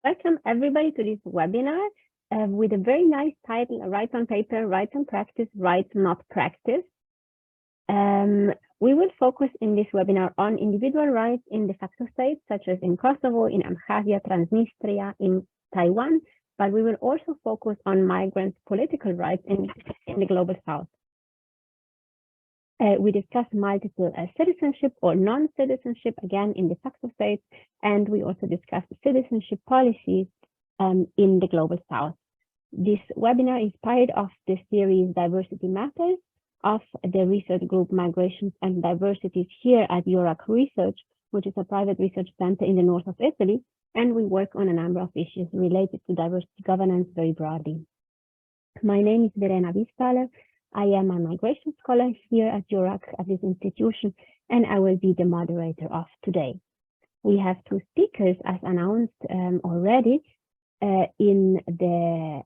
Welcome everybody to this webinar with a very nice title, Rights on Paper, Rights on Practice, Rights Not Practice. We will focus in this webinar on individual rights in de facto states, such as in Kosovo, in Abkhazia, Transnistria, in Taiwan, but we will also focus on migrants' political rights in the Global South. We discuss multiple citizenship or non-citizenship, again, in de facto states, and we also discuss citizenship policies in the Global South. This webinar is part of the series Diversity Matters of the research group Migrations and Diversities here at EURAC Research, which is a private research center in the north of Italy, and we work on a number of issues related to diversity governance very broadly. My name is Verena Wisthaler. I am a migration scholar here at EURAC at this institution, and I will be the moderator of today. We have two speakers, as announced already in the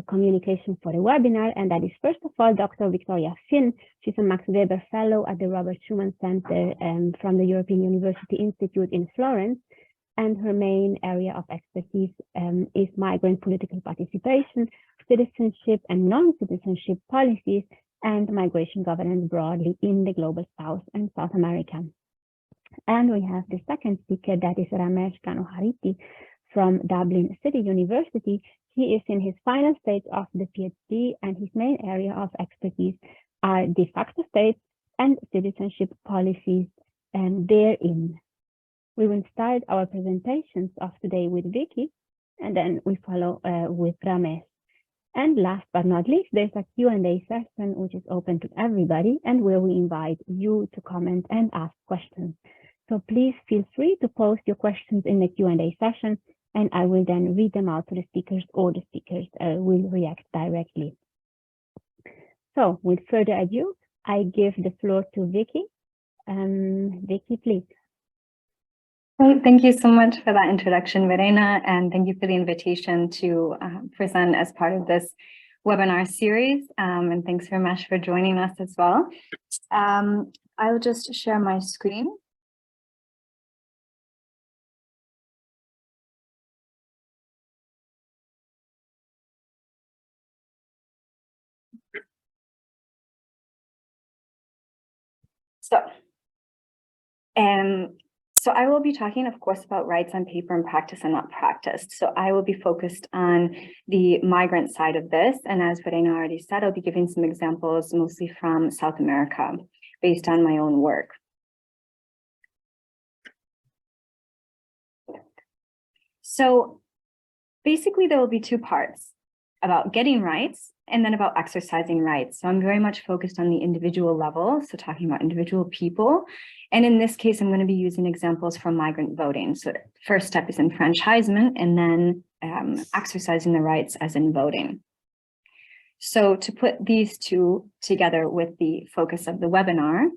communication for the webinar, and that is first of all Dr. Victoria Finn. She's a Max Weber Fellow at the Robert Schuman Center from the European University Institute in Florence, and her main area of expertise is migrant political participation, citizenship and non-citizenship policies, and migration governance broadly in the Global South and South America. And we have the second speaker, that is Ramesh Ganohariti from Dublin City University. He is in his final stage of the PhD, and his main area of expertise are de facto states and citizenship policies therein. We will start our presentations of today with Vicky, and then we follow with Ramesh. And last but not least, there's a Q&A session which is open to everybody and where we invite you to comment and ask questions. So please feel free to post your questions in the Q&A session, and I will then read them out to the speakers, or the speakers will react directly. So with further ado, I give the floor to Vicky. Vicky, please. Great. Thank you so much for that introduction, Verena, and thank you for the invitation to present as part of this webinar series. And thanks, Ramesh, for joining us as well. I'll just share my screen. So I will be talking, of course, about rights on paper and practice and not practiced. So I will be focused on the migrant side of this. And as Verena already said, I'll be giving some examples mostly from South America based on my own work. So basically, there will be two parts: about getting rights and then about exercising rights. So I'm very much focused on the individual level, so talking about individual people. And in this case, I'm going to be using examples from migrant voting. So the first step is enfranchisement, and then exercising the rights as in voting. So to put these two together with the focus of the webinar,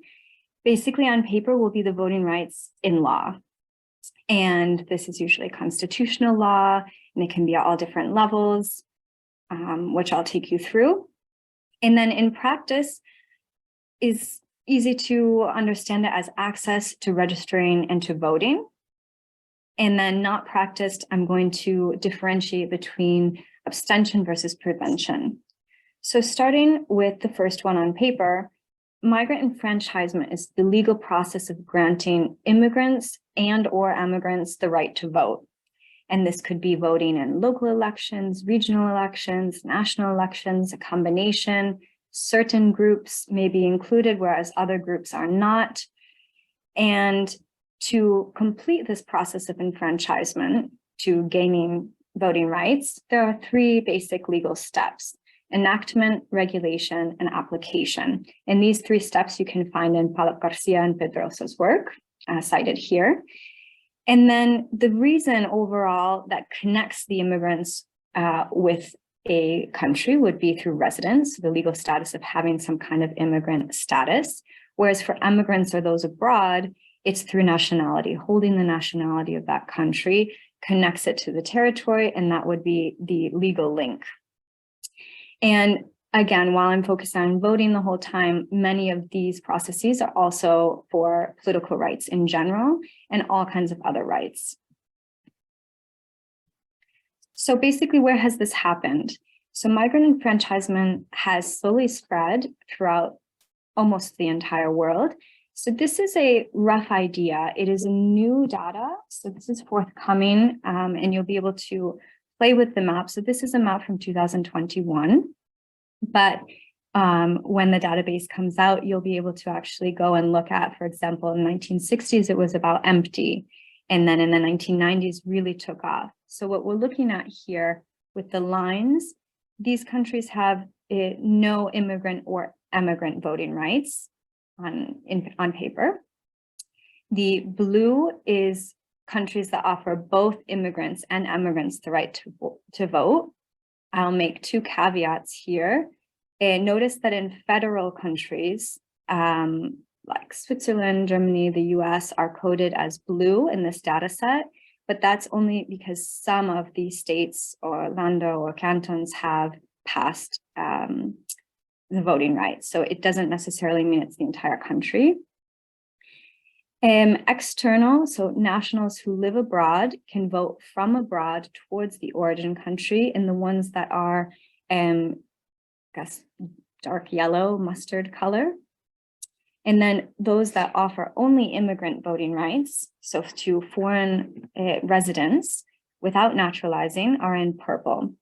basically on paper will be the voting rights in law. And this is usually constitutional law, and it can be at all different levels, which I'll take you through. And then in practice is easy to understand it as access to registering and to voting. And then not practiced, I'm going to differentiate between abstention versus prevention. So starting with the first one on paper, migrant enfranchisement is the legal process of granting immigrants and/or emigrants the right to vote. And this could be voting in local elections, regional elections, national elections, a combination. Certain groups may be included, whereas other groups are not. And to complete this process of enfranchisement, to gaining voting rights, there are three basic legal steps: enactment, regulation, and application. And these three steps you can find in Paulo Garcia and Pedrosa's work, cited here. And then the reason overall that connects the immigrants with a country would be through residence, the legal status of having some kind of immigrant status. Whereas for immigrants or those abroad, it's through nationality. Holding the nationality of that country connects it to the territory, and that would be the legal link. And again, while I'm focused on voting the whole time, many of these processes are also for political rights in general and all kinds of other rights. So basically, where has this happened? So migrant enfranchisement has slowly spread throughout almost the entire world. So this is a rough idea. It is new data. So this is forthcoming, and you'll be able to play with the map. So this is a map from 2021. But when the database comes out, you'll be able to actually go and look at, for example, in the 1960s, it was about empty. And then in the 1990s, really took off. So what we're looking at here with the lines, these countries have no immigrant or emigrant voting rights on paper. The blue is countries that offer both immigrants and emigrants the right to vote. I'll make two caveats here. And notice that in federal countries, like Switzerland, Germany, the US are coded as blue in this data set, but that's only because some of these states or lando or cantons have passed the voting rights. So it doesn't necessarily mean it's the entire country. External, so nationals who live abroad can vote from abroad towards the origin country, and the ones that are, I guess, dark yellow, mustard color. And then those that offer only immigrant voting rights, so to foreign residents without naturalizing, are in purple.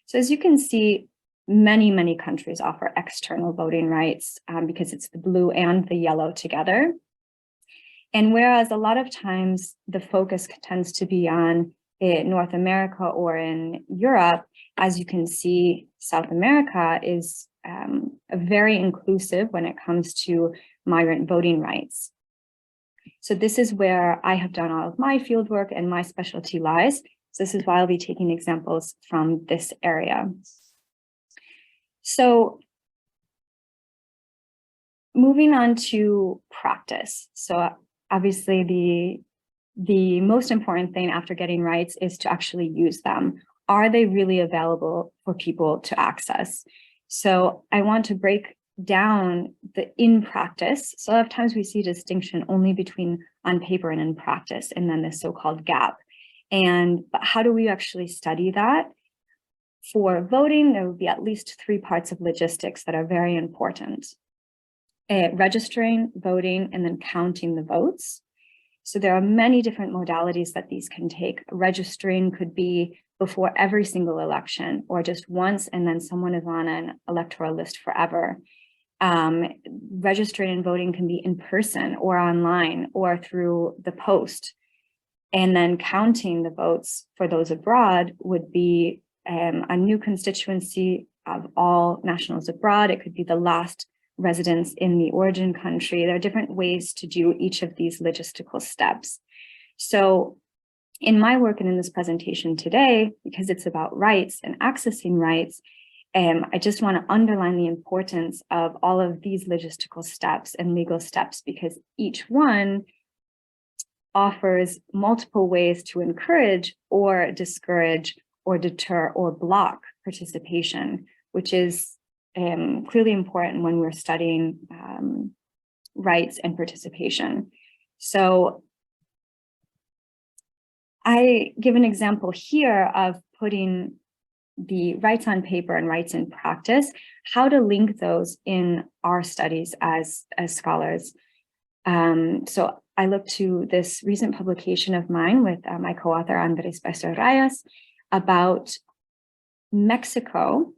So as you can see, many countries offer external voting rights because it's the blue and the yellow together. And whereas a lot of times the focus tends to be on North America or in Europe, as you can see, South America is very inclusive when it comes to migrant voting rights. So this is where I have done all of my fieldwork and my specialty lies. So this is why I'll be taking examples from this area. So moving on to practice. So obviously the most important thing after getting rights is to actually use them. Are they really available for people to access? So I want to break down the in practice. So a lot of times we see a distinction only between on paper and in practice, and then the so-called gap. But how do we actually study that? For voting, there would be at least 3 parts of logistics that are very important. Registering, voting, and then counting the votes. So there are many different modalities that these can take. Registering could be before every single election or just once, and then someone is on an electoral list forever. Registering and voting can be in person or online or through the post. And then counting the votes for those abroad would be a new constituency of all nationals abroad. It could be the last residents in the origin country. There are different ways to do each of these logistical steps. So in my work and in this presentation today, because it's about rights and accessing rights, I just want to underline the importance of all of these logistical steps and legal steps, because each one offers multiple ways to encourage or discourage or deter or block participation, which is clearly important when we're studying rights and participation. So I give an example here of putting the rights on paper and rights in practice, how to link those in our studies as scholars. So I look to this recent publication of mine with my co-author Andres Reyes about Mexico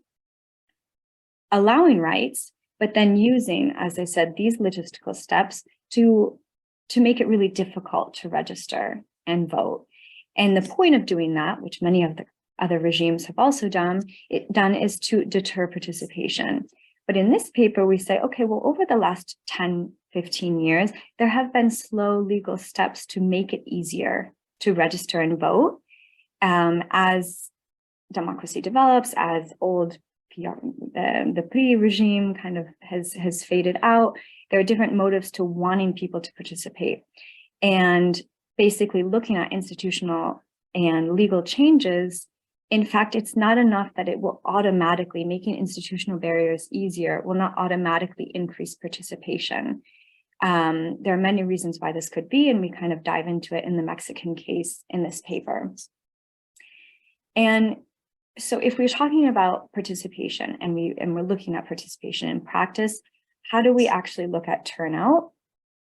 allowing rights, but then using, as I said, these logistical steps to make it really difficult to register and vote. And the point of doing that, which many of the other regimes have also done, is to deter participation. But in this paper, we say, okay, well, over the last 10, 15 years, there have been slow legal steps to make it easier to register and vote. As democracy develops, as old the PRI regime kind of has faded out, there are different motives to wanting people to participate. And basically looking at institutional and legal changes, in fact, it's not enough that it will automatically, making institutional barriers easier will not automatically increase participation. There are many reasons why this could be, and we kind of dive into it in the Mexican case in this paper. And so if we're talking about participation and we're looking at participation in practice, how do we actually look at turnout?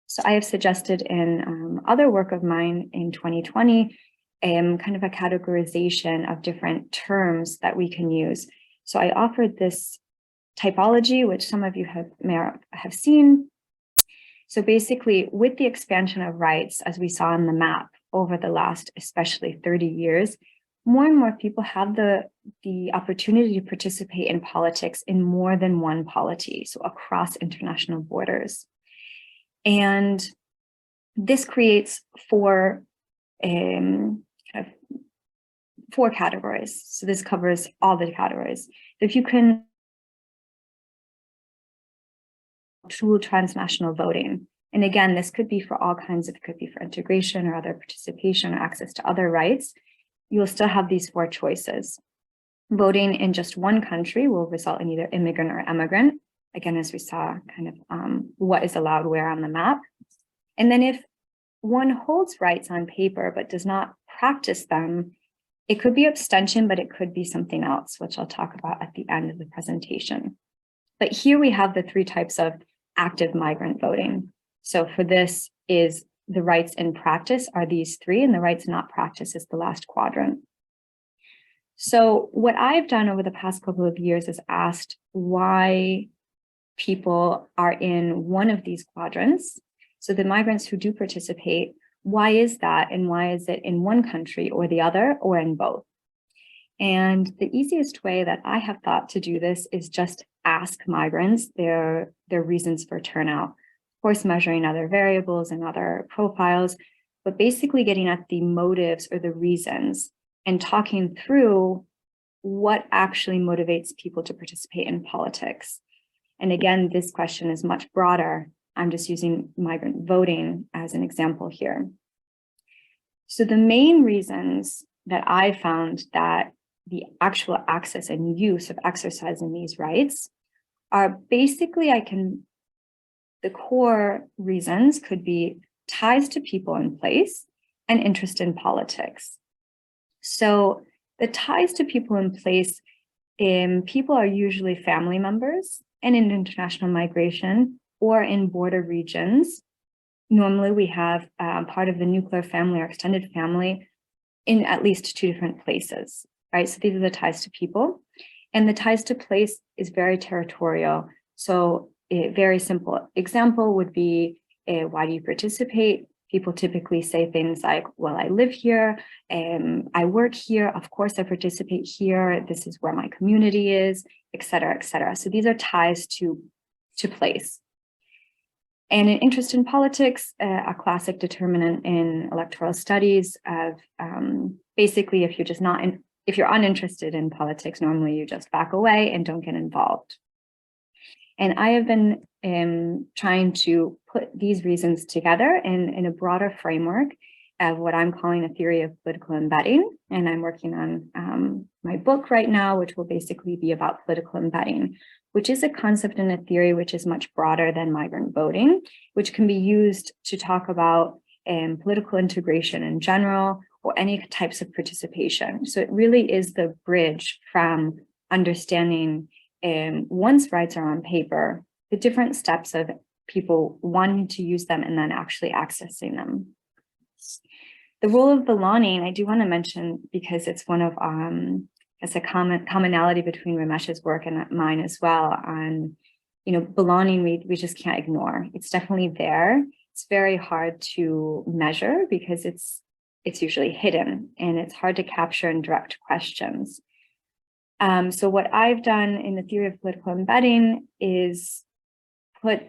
So I have suggested in other work of mine in 2020, kind of a categorization of different terms that we can use. So I offered this typology, which some of you may have seen. So basically, with the expansion of rights, as we saw on the map over the last, especially 30 years, more and more people have the opportunity to participate in politics in more than one polity, so across international borders. And this creates four categories. So this covers all the categories. If you can true transnational voting. And again, this could be for all kinds of, it could be for integration or other participation or access to other rights. You will still have these four choices. Voting in just one country will result in either immigrant or emigrant. Again, as we saw, kind of what is allowed where on the map. And then if one holds rights on paper but does not practice them, it could be abstention, but it could be something else, which I'll talk about at the end of the presentation. But here we have the three types of active migrant voting. So for this is the rights in practice are these three, and the rights not practice is the last quadrant. So what I've done over the past couple of years is asked why people are in one of these quadrants. So the migrants who do participate, why is that? And why is it in one country or the other or in both? And the easiest way that I have thought to do this is just ask migrants their reasons for turnout. Of course, measuring other variables and other profiles, but basically getting at the motives or the reasons and talking through what actually motivates people to participate in politics. And again, this question is much broader. I'm just using migrant voting as an example here. So the main reasons that I found that the actual access and use of exercising these rights are basically, the core reasons could be ties to people in place and interest in politics. So the ties to people in place, people are usually family members and in international migration or in border regions. Normally we have part of the nuclear family or extended family in at least two different places, right? So these are the ties to people. And the ties to place is very territorial. So a very simple example would be, why do you participate? People typically say things like, well, I live here, I work here, of course I participate here, this is where my community is, et cetera, et cetera. So these are ties to place. And an interest in politics, a classic determinant in electoral studies of basically if you're uninterested in politics, normally you just back away and don't get involved. And I have been trying to put these reasons together in a broader framework of what I'm calling a theory of political embedding. And I'm working on my book right now, which will basically be about political embedding, which is a concept and a theory which is much broader than migrant voting, which can be used to talk about political integration in general or any types of participation. So it really is the bridge from understanding once rights are on paper, the different steps of people wanting to use them and then actually accessing them. The role of belonging, I do want to mention because it's one of, it's a commonality between Ramesh's work and mine as well on, belonging we just can't ignore. It's definitely there. It's very hard to measure because it's usually hidden and it's hard to capture in direct questions. So what I've done in the theory of political embedding is put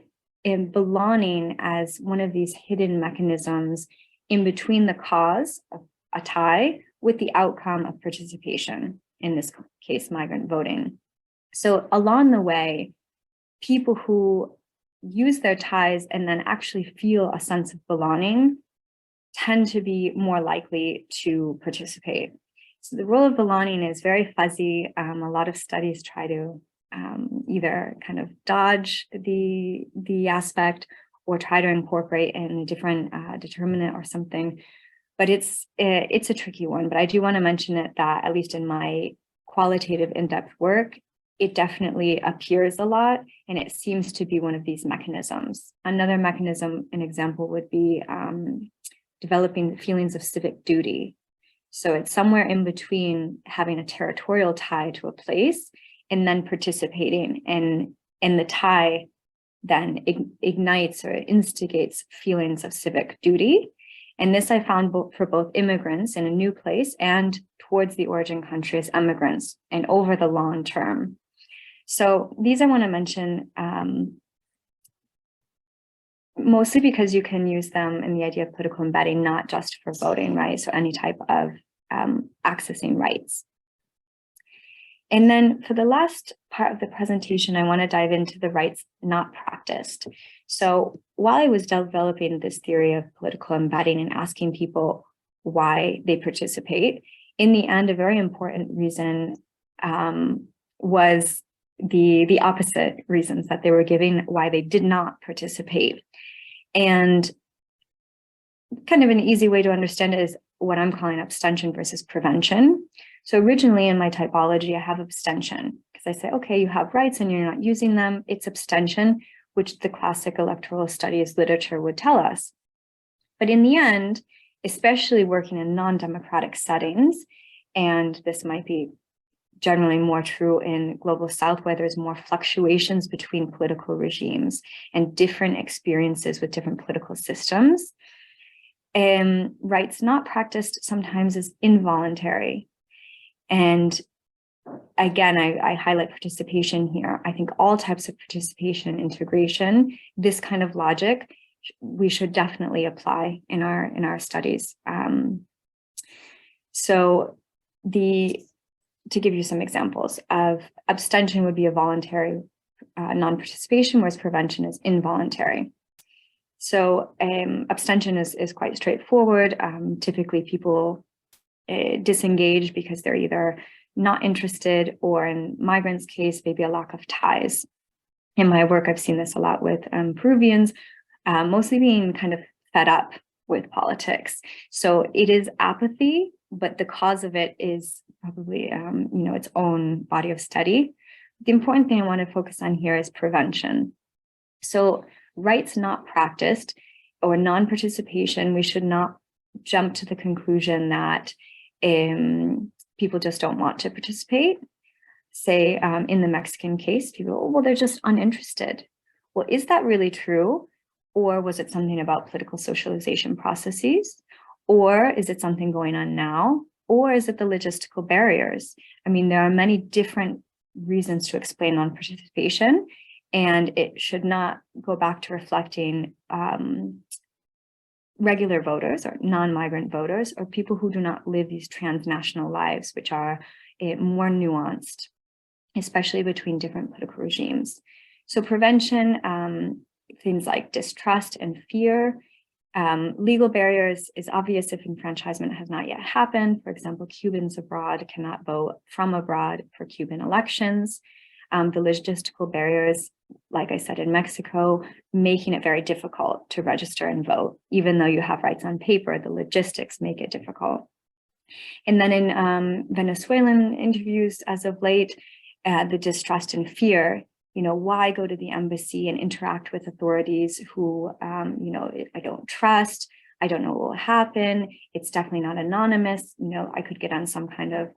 in belonging as one of these hidden mechanisms in between the cause of a tie with the outcome of participation, in this case, migrant voting. So along the way, people who use their ties and then actually feel a sense of belonging tend to be more likely to participate. So the role of belonging is very fuzzy. A lot of studies try to either kind of dodge the aspect or try to incorporate in a different determinant or something. but it's a tricky one. But I do want to mention it that, at least in my qualitative in-depth work, it definitely appears a lot, and it seems to be one of these mechanisms. Another mechanism, an example would be developing feelings of civic duty. So it's somewhere in between having a territorial tie to a place and then participating, and the tie then ignites or instigates feelings of civic duty. And this I found for both immigrants in a new place and towards the origin country as emigrants and over the long term. So these I want to mention mostly because you can use them in the idea of political embedding, not just for voting rights or any type of accessing rights. And then for the last part of the presentation, I want to dive into the rights not practiced. So while I was developing this theory of political embedding and asking people why they participate, in the end, a very important reason was the opposite reasons that they were giving why they did not participate. And kind of an easy way to understand it is what I'm calling abstention versus prevention. So originally in my typology, I have abstention because I say, okay, you have rights and you're not using them. It's abstention, which the classic electoral studies literature would tell us. But in the end, especially working in non-democratic settings, and this might be generally more true in global South, where there's more fluctuations between political regimes and different experiences with different political systems. Rights not practiced sometimes is involuntary. And again, I highlight participation here. I think all types of participation and integration, this kind of logic, we should definitely apply in our studies. To give you some examples of abstention would be a voluntary non-participation, whereas prevention is involuntary. So abstention is quite straightforward. Typically people disengage because they're either not interested, or in migrants' case, maybe a lack of ties. In my work, I've seen this a lot with Peruvians, mostly being kind of fed up with politics. So it is apathy, but the cause of it is probably its own body of study. The important thing I want to focus on here is prevention. So rights not practiced or non-participation, we should not jump to the conclusion that people just don't want to participate. Say in the Mexican case, people, oh, well, they're just uninterested. Well, is that really true? Or was it something about political socialization processes? Or is it something going on now? Or is it the logistical barriers? I mean, there are many different reasons to explain non-participation, and it should not go back to reflecting regular voters or non-migrant voters, or people who do not live these transnational lives, which are more nuanced, especially between different political regimes. So prevention, things like distrust and fear. Legal barriers is obvious if enfranchisement has not yet happened. For example, Cubans abroad cannot vote from abroad for Cuban elections. The logistical barriers, like I said, in Mexico, making it very difficult to register and vote. Even though you have rights on paper, the logistics make it difficult. And then in Venezuelan interviews as of late, the distrust and fear, why go to the embassy and interact with authorities who, I don't trust, I don't know what will happen. It's definitely not anonymous. I could get on some kind of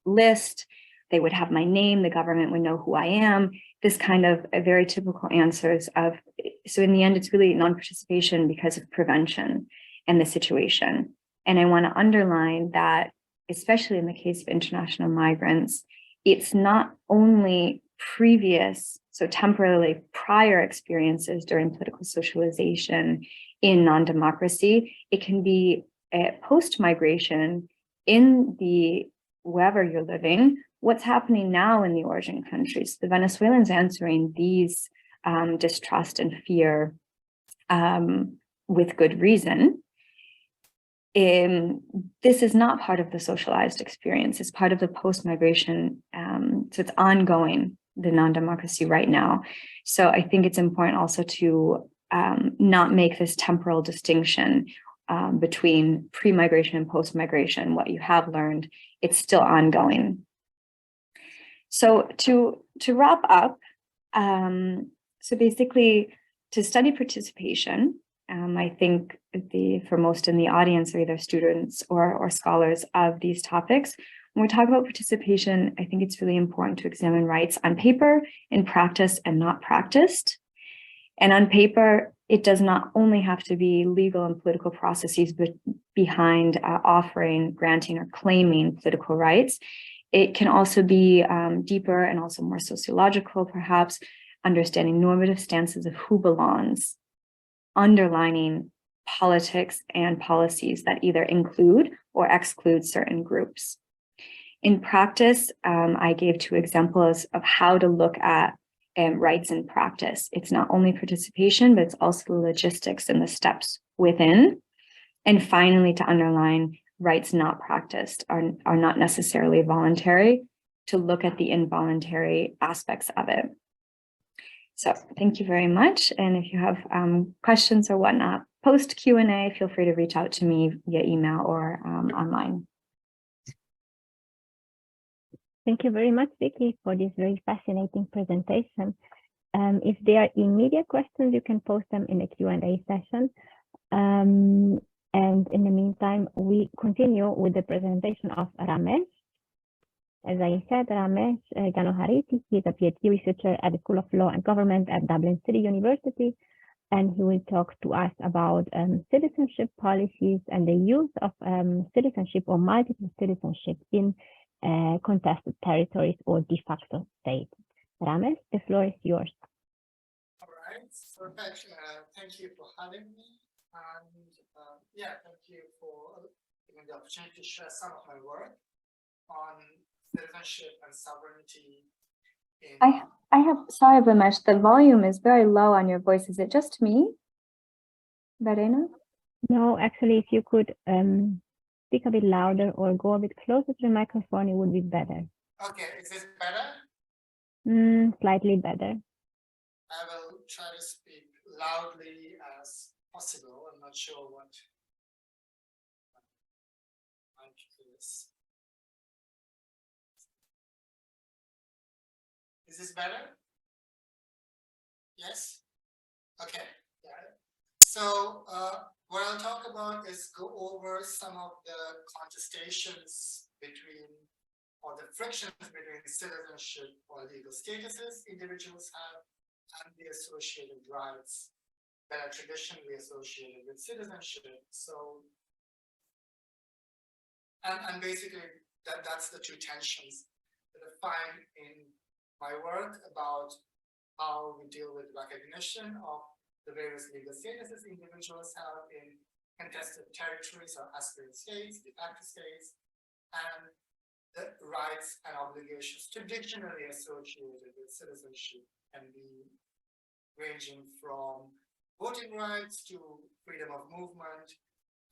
list. They would have my name, the government would know who I am. This kind of very typical answers of, so in the end, it's really non-participation because of prevention and the situation. And I want to underline that, especially in the case of international migrants, it's not only previous, so temporarily prior experiences during political socialization in non-democracy, it can be post-migration in the wherever you're living, what's happening now in the origin countries. The Venezuelans answering these distrust and fear with good reason. This is not part of the socialized experience. It's part of the post-migration. So it's ongoing, the non-democracy right now. So I think it's important also to not make this temporal distinction between pre-migration and post-migration, what you have learned, it's still ongoing. So to wrap up, so basically to study participation, I think for most in the audience are either students or scholars of these topics. When we talk about participation, I think it's really important to examine rights on paper, in practice, and not practiced. And on paper, it does not only have to be legal and political processes but behind offering, granting, or claiming political rights. It can also be deeper and also more sociological, perhaps, understanding normative stances of who belongs, underlining politics and policies that either include or exclude certain groups. In practice, I gave 2 examples of how to look at rights in practice. It's not only participation, but it's also the logistics and the steps within. And finally, to underline rights not practiced are not necessarily voluntary, to look at the involuntary aspects of it. So thank you very much. And if you have questions or whatnot, post Q&A, feel free to reach out to me via email or online. Thank you very much, Vicky, for this very fascinating presentation. If there are immediate questions, you can post them in the Q&A session. And in the meantime, we continue with the presentation of Ramesh. As I said, Ramesh Ganohariti, he's a PhD researcher at the School of Law and Government at Dublin City University, and he will talk to us about citizenship policies and the use of citizenship or multiple citizenship in contested territories or de facto states. Ramesh, the floor is yours. All right, perfect. Thank you for having me. And yeah, thank you for giving the opportunity to share some of my work on citizenship and sovereignty. I have, sorry, Ramesh, the volume is very low on your voice. Is it just me, Verena? No, actually, if you could speak a bit louder or go a bit closer to the microphone, it would be better. Okay, is this better? Slightly better. I will try to speak loudly as possible. I'm not sure what mic is. Is this better? Yes? Okay. Yeah. So what I'll talk about is go over some of the contestations between or the frictions between citizenship or legal statuses individuals have and the associated rights that are traditionally associated with citizenship. So, and basically that's the 2 tensions that I find in my work about how we deal with recognition of the various legal statuses individuals have in contested territories or aspirant states, de facto states, and the rights and obligations traditionally associated with citizenship can be ranging from voting rights to freedom of movement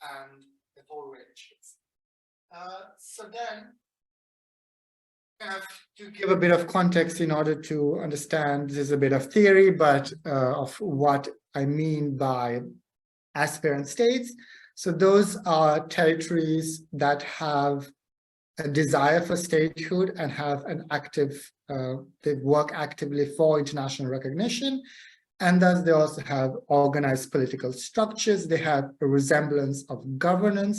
and the whole range. So then, I have to give a bit of context in order to understand. This is a bit of theory, but of what I mean by aspirant states. So those are territories that have a desire for statehood and have an active, they work actively for international recognition. And thus they also have organized political structures. They have a resemblance of government,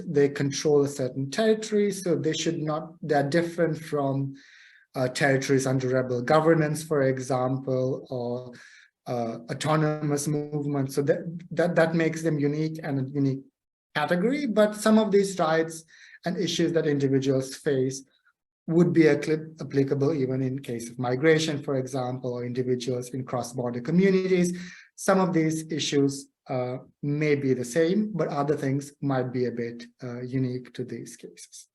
they control a certain territory. So they should not, they're different from territories under rebel governance, for example, or autonomous movements. So that makes them unique and a unique category. But some of these rights and issues that individuals face would be applicable even in case of migration, for example, or individuals in cross-border communities. Some of these issues may be the same, but other things might be a bit unique to these cases.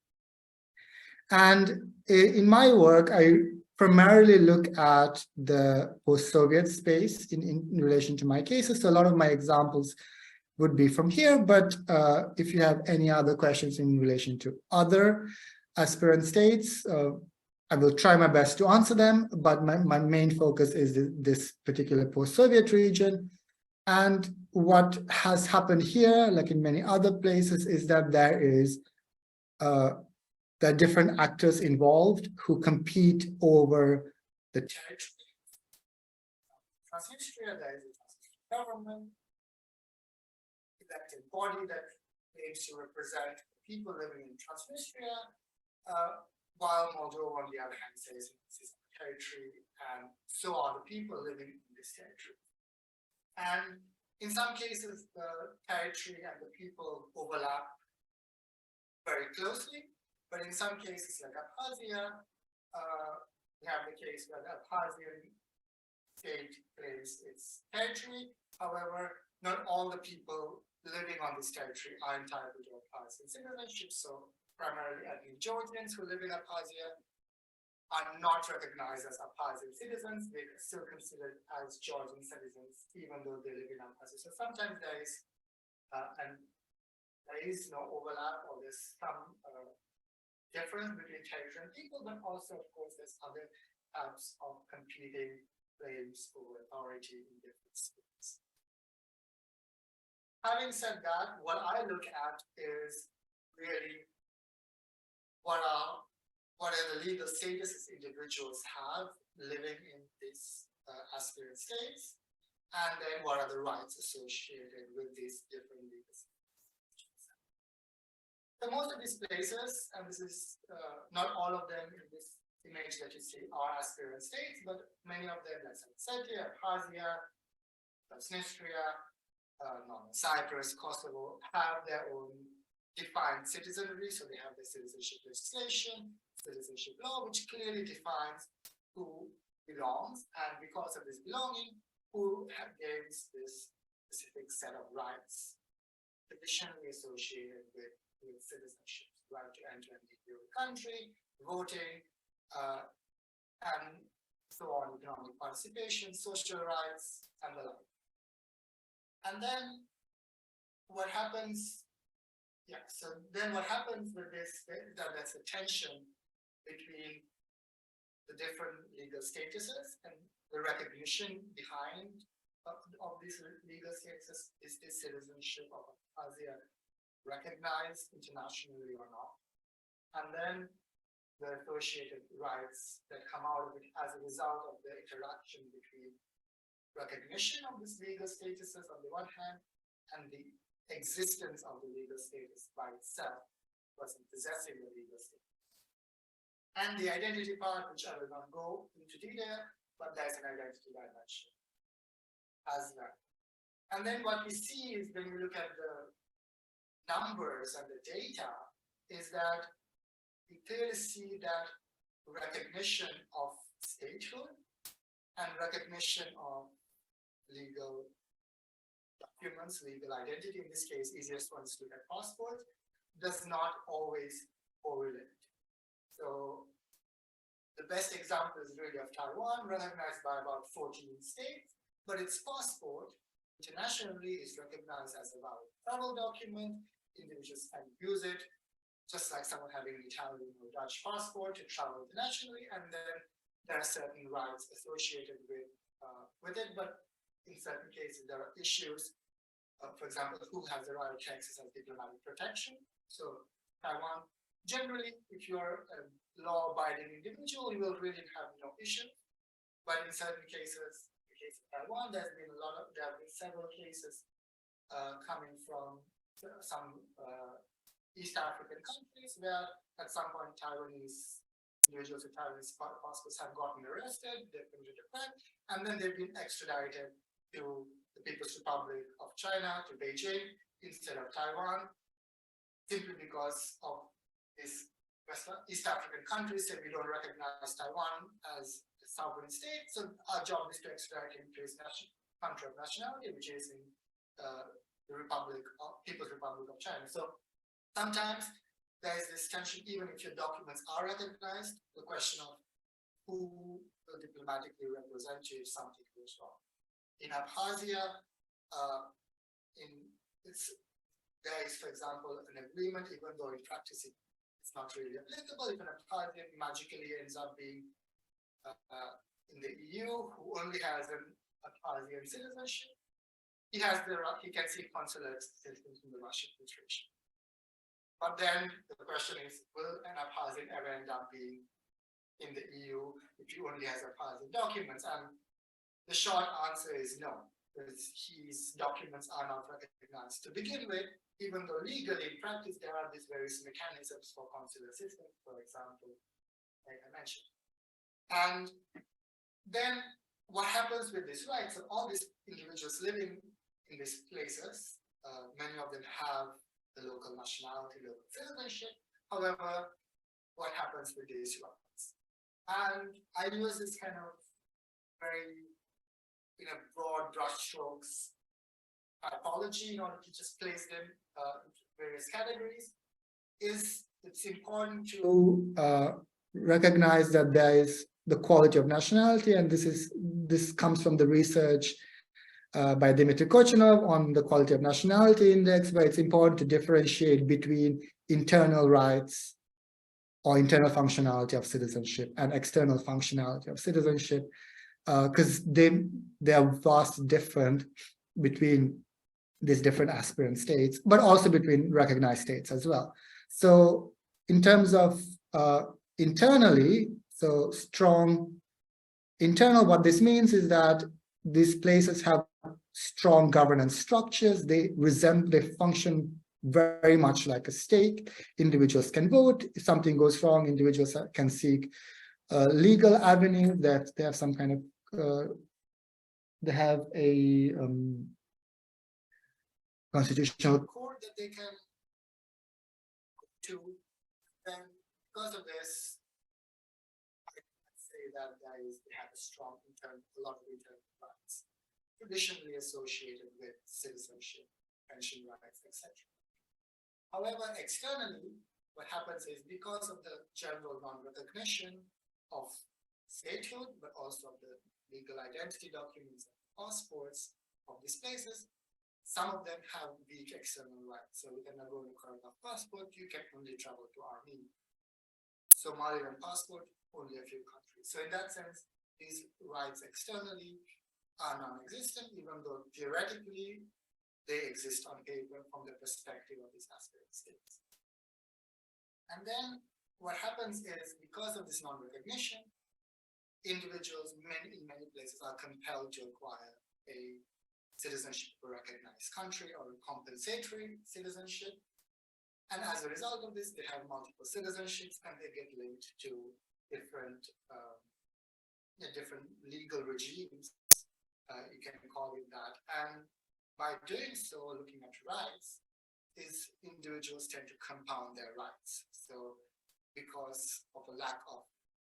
And in my work, I primarily look at the post-Soviet space in relation to my cases. So a lot of my examples would be from here, but if you have any other questions in relation to other aspirant states, I will try my best to answer them, but my main focus is this particular post-Soviet region. And what has happened here, like in many other places, is that there are different actors involved who compete over the territory. Transnistria, there is a Transnistrian government, elected body that aims to represent people living in Transnistria, while Moldova, on the other hand, says this is a territory, and so are the people living in this territory. And in some cases, the territory and the people overlap very closely, but in some cases, like Abkhazia, we have the case where the Abkhazian state claims its territory. However, not all the people living on this territory are entitled to Abkhazian citizenship. So primarily ethnic Georgians who live in Abkhazia are not recognized as Abkhazian citizens. They are still considered as Georgian citizens, even though they live in Abkhazia. So sometimes there is no overlap, or there's some difference between territory and people, but also, of course, there's other types of competing claims over authority in different states. Having said that, what I look at is really what are the legal statuses individuals have living in these aspirant states, and then what are the rights associated with these different legal states. So most of these places, and this is not all of them in this image that you see, are aspirant states, but many of them, like Ossetia, Abkhazia, Transnistria, Northern Cyprus, Kosovo, have their own defined citizenry. So they have their citizenship legislation, citizenship law, which clearly defines who belongs, and because of this belonging, who gains this specific set of rights traditionally associated with citizenship, right to enter and leave your country, voting, and so on, economic participation, social rights, and the like. And then what happens, so then what happens with this, that's a tension between the different legal statuses, and the recognition behind of these legal statuses is the citizenship of Abkhazia recognized internationally or not, and then the associated rights that come out of it as a result of the interaction between recognition of these legal statuses on the one hand, and the existence of the legal status by itself, person possessing the legal status. And the identity part, which I will not go into detail, but there's an identity dimension as well. And then what we see is, when we look at the numbers and the data, is that we clearly see that recognition of statehood and recognition of legal documents, legal identity, in this case, easiest one is to look at passport, does not always correlate. So the best example is really of Taiwan, recognized by about 14 states, but its passport internationally is recognized as a valid travel document. Individuals can use it, just like someone having an Italian or Dutch passport to travel internationally, and then there are certain rights associated with it, but in certain cases there are issues. For example, who has the right to access as diplomatic protection? So Taiwan, generally, if you're a law-abiding individual, you will really have no issue. But in certain cases, in the case of Taiwan, there have been several cases coming from some East African countries where at some point Taiwanese individuals with Taiwanese passports have gotten arrested, they've committed a crime, and then they've been extradited to the People's Republic of China, to Beijing, instead of Taiwan, simply because of these East African countries said we don't recognize Taiwan as a sovereign state, so our job is to extradite him to his country of nationality, which is in the People's Republic of China. So sometimes there is this tension, even if your documents are recognized, the question of who will diplomatically represent you if something goes wrong. In Abkhazia, there is, for example, an agreement, even though in practice it's not really applicable. Even Abkhazia magically ends up being in the EU, who only has an Abkhazian citizenship. he can seek consular assistance from the Russian Federation. But then the question is, will an Abkhazian ever end up being in the EU if he only has Abkhazian documents? And the short answer is no, because his documents are not recognized to begin with, even though legally in practice there are these various mechanisms for consular assistance, for example, like I mentioned. And then what happens with these rights? So all these individuals living in these places, many of them have the local nationality, local citizenship. However, what happens with these rights? And I use this kind of very, broad brushstrokes typology in order to just place them into various categories. It's important to recognize that there is the quality of nationality, and this comes from the research by Dmitry Kochinov on the quality of nationality index, where it's important to differentiate between internal rights or internal functionality of citizenship and external functionality of citizenship, because they are vastly different between these different aspirant states, but also between recognized states as well. So in terms of internally, so strong internal, what this means is that these places have strong governance structures. They function very much like a state. Individuals can vote. If something goes wrong, individuals can seek legal avenue, that they have some kind of they have a constitutional court that they can go to. And because of this, I say that they have a lot of internal rights, traditionally associated with citizenship, pension rights, etc. However, externally, what happens is because of the general non-recognition of statehood, but also of the legal identity documents and passports of these places, some of them have weak external rights. So with an Nagorno-Karabakh passport, you can only travel to Armenia. Somaliland passport, only a few countries. So in that sense, these rights externally are non-existent, even though theoretically they exist on paper from the perspective of these aspirant states. And then what happens is, because of this non-recognition, individuals in many places are compelled to acquire a citizenship of a recognized country or a compensatory citizenship. And as a result of this, they have multiple citizenships and they get linked to different legal regimes, you can call it that. And by doing so, looking at rights, individuals tend to compound their rights. So because of a lack of,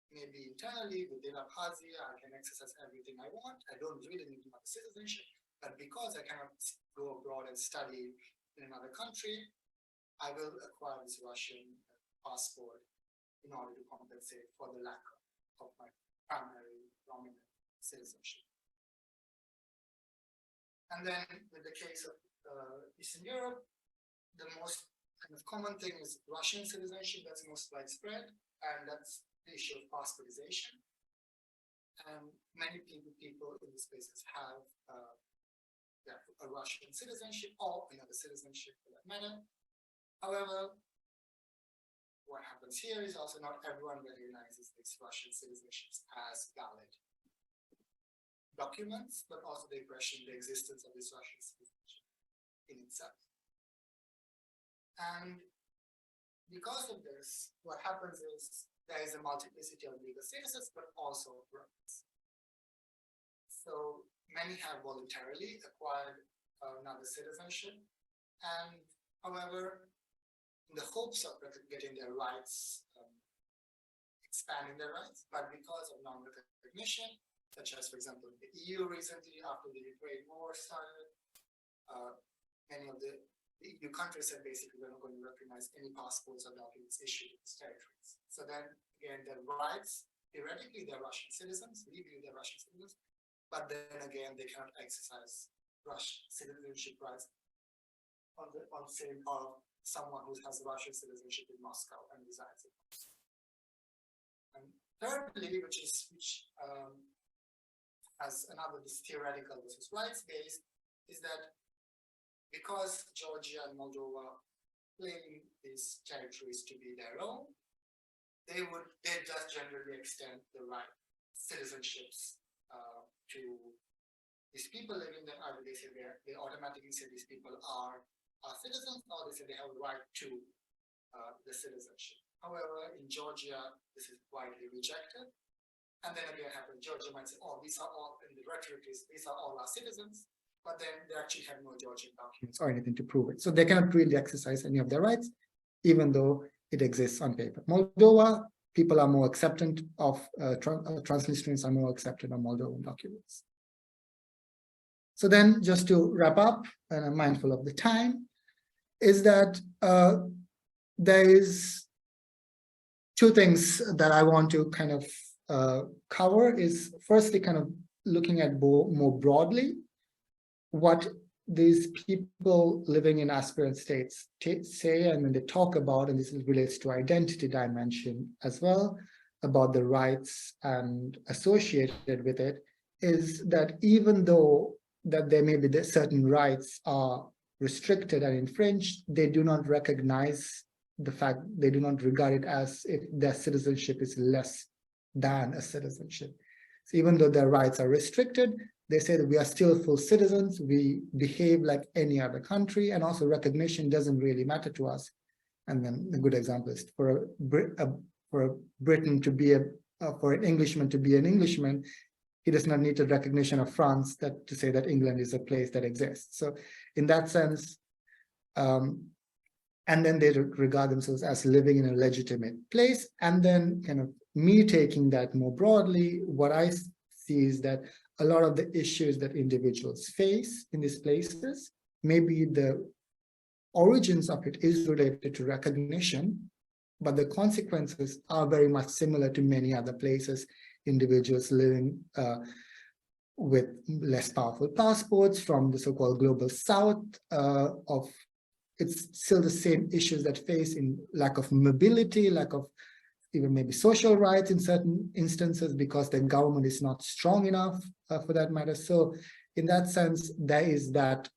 maybe internally within Abkhazia, I can exercise everything I want. I don't really need to have citizenship, but because I cannot go abroad and study in another country, I will acquire this Russian passport in order to compensate for the lack of my primary dominant citizenship. And then with the case of Eastern Europe, the most kind of common thing is Russian citizenship that's most widespread, and that's the issue of passportization. And many people in these places have a Russian citizenship or another citizenship for that matter. However, what happens here is also not everyone recognizes these Russian citizenships as valid documents, but also they question the existence of this Russian citizenship in itself. And because of this, what happens is there is a multiplicity of legal statuses, but also rights. So many have voluntarily acquired another citizenship, and however, in the hopes of getting their rights, expanding their rights, but because of non-recognition, such as, for example, the EU recently, after the Ukraine war started, many of the EU countries said basically we're not going to recognize any passports or documents issued in these territories. So then, again, their rights, theoretically, they're Russian citizens, legally they're Russian citizens, but then again, they cannot exercise Russian citizenship rights on the same part of someone who has Russian citizenship in Moscow and resides in Moscow. And thirdly, which has another this theoretical versus rights based, is that because Georgia and Moldova claim these territories to be their own, they just generally extend the right citizenships to these people living there. Either they say they automatically say these people are citizens, or they say they have a right to the citizenship. However, in Georgia, this is widely rejected. And then again, Georgia might say, oh, these are all, in the rhetoric is, these are all our citizens, but then they actually have no Georgian documents or anything to prove it. So they cannot really exercise any of their rights, even though it exists on paper. Moldova, people are more acceptant of, Transnistrians are more accepted of Moldovan documents. So then, just to wrap up, and I'm mindful of the time, is that there is two things that I want to kind of cover. Is firstly kind of looking at more broadly what these people living in aspirant states say, and when they talk about, and this relates to identity dimension as well, about the rights and associated with it, is that even though that there may be certain rights are restricted and infringed, they do not recognize the fact, they do not regard it as if their citizenship is less than a citizenship. So even though their rights are restricted, they say that we are still full citizens, we behave like any other country, and also recognition doesn't really matter to us. And then a good example is for a Briton to be for an Englishman to be an Englishman, he does not need the recognition of France to say that England is a place that exists. So in that sense, and then they regard themselves as living in a legitimate place. And then kind of me taking that more broadly, what I see is that a lot of the issues that individuals face in these places, maybe the origins of it is related to recognition, but the consequences are very much similar to many other places. Individuals living with less powerful passports from the so-called global south, it's still the same issues that face in lack of mobility, lack of even maybe social rights in certain instances, because the government is not strong enough for that matter. So in that sense, there is that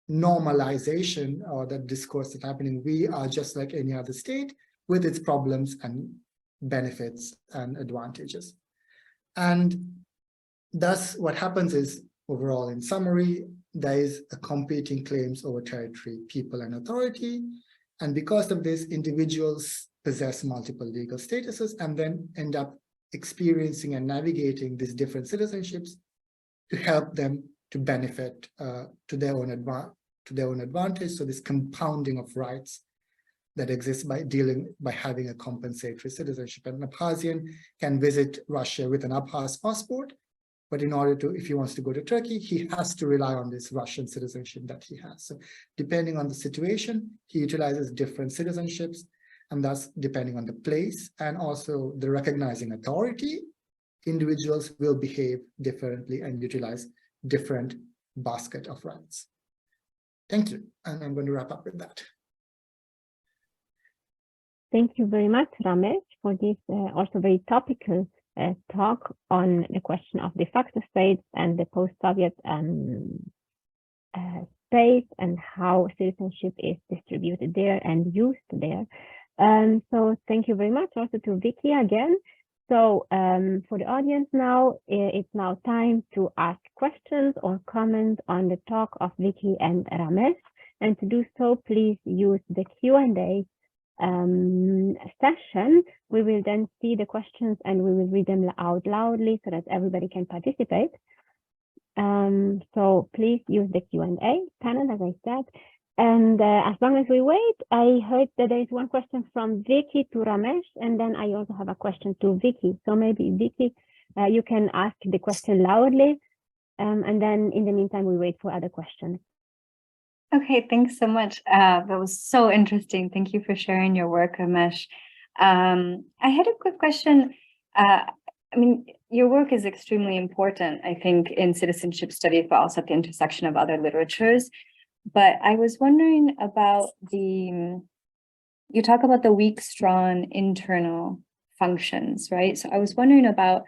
normalization or that discourse that's happening. We are just like any other state with its problems and benefits and advantages. And thus what happens is, overall in summary, there is a competing claims over territory, people, and authority. And because of this, individuals possess multiple legal statuses and then end up experiencing and navigating these different citizenships to help them to benefit to their own advantage. So this compounding of rights that exists by having a compensatory citizenship. An Abkhazian can visit Russia with an Abkhaz passport, but in order to, if he wants to go to Turkey, he has to rely on this Russian citizenship that he has. So depending on the situation, he utilizes different citizenships, and thus depending on the place and also the recognizing authority, individuals will behave differently and utilize different basket of rights. Thank you, and I'm going to wrap up with that. Thank you very much, Ramesh, for this also very topical talk on the question of de facto states and the post-Soviet states and how citizenship is distributed there and used there. So thank you very much also to Vicky again. So for the audience now, it's now time to ask questions or comment on the talk of Vicky and Ramesh. And to do so, please use the Q&A session. We will then see the questions and we will read them out loudly so that everybody can participate. So please use the Q&A panel, as I said. And as long as we wait, I heard that there is one question from Vicky to Ramesh, and then I also have a question to Vicky. So maybe Vicky, you can ask the question loudly, and then in the meantime, we wait for other questions. Okay, thanks so much. That was so interesting. Thank you for sharing your work, Ramesh. I had a quick question. I mean, your work is extremely important, I think, in citizenship studies, but also at the intersection of other literatures. But I was wondering about you talk about the weak, strong internal functions, right? So I was wondering about